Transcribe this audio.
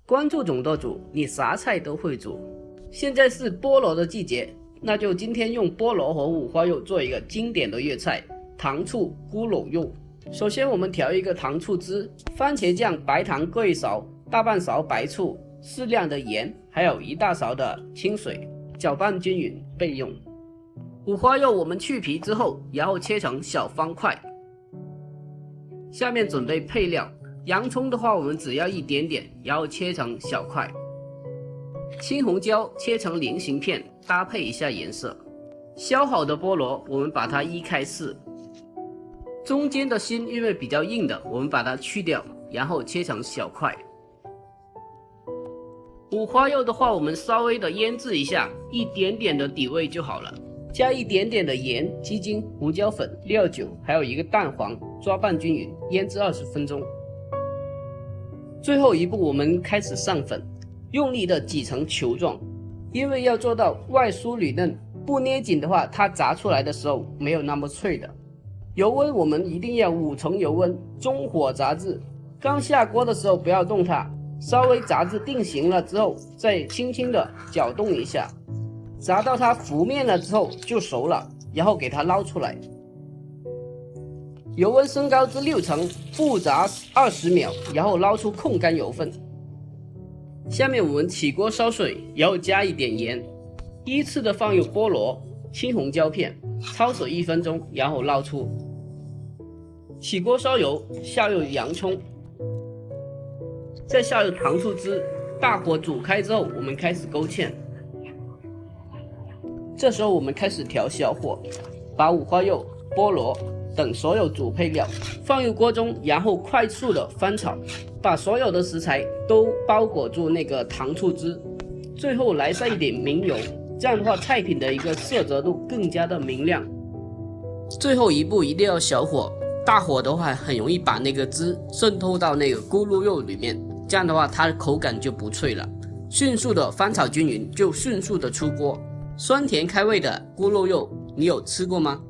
关注总舵主，你啥菜都会煮。现在是菠萝的季节，那就今天用菠萝和五花肉做一个经典的粤菜糖醋咕噜肉。首先我们调一个糖醋汁，番茄酱、白糖各1勺，大半勺白醋，适量的盐，还有1大勺的清水，搅拌均匀备用。五花肉我们去皮之后，然后切成小方块。下面准备配料，洋葱的话我们只要一点点，然后切成小块。青红椒切成菱形片，搭配一下颜色。削好的菠萝我们把它1开4，中间的心因为比较硬的，我们把它去掉，然后切成小块。五花肉的话我们稍微的腌制一下，一点点的底味就好了，加一点点的盐、鸡精、胡椒粉、料酒，还有1个蛋黄，抓拌均匀，腌制20分钟。最后一步我们开始上粉，用力的挤成球状，因为要做到外酥里嫩，不捏紧的话它炸出来的时候没有那么脆的。油温我们一定要5成油温，中火炸至。刚下锅的时候不要动它，稍微炸至定型了之后再轻轻的搅动一下，炸到它浮面了之后就熟了，然后给它捞出来。油温升高至6成，复炸20秒，然后捞出控干油分。下面我们起锅烧水，然后加一点盐，依次的放入菠萝、青红椒片，焯水1分钟，然后捞出。起锅烧油，下入洋葱，再下入糖醋汁，大火煮开之后，我们开始勾芡。这时候我们开始调小火，把五花肉、菠萝等所有主配料放入锅中，然后快速的翻炒，把所有的食材都包裹住那个糖醋汁，最后来上一点明油，这样的话菜品的一个色泽度更加的明亮。最后一步一定要小火，大火的话很容易把那个汁渗透到那个咕噜肉里面，这样的话它的口感就不脆了。迅速的翻炒均匀，就迅速的出锅。酸甜开胃的咕噜肉，你有吃过吗？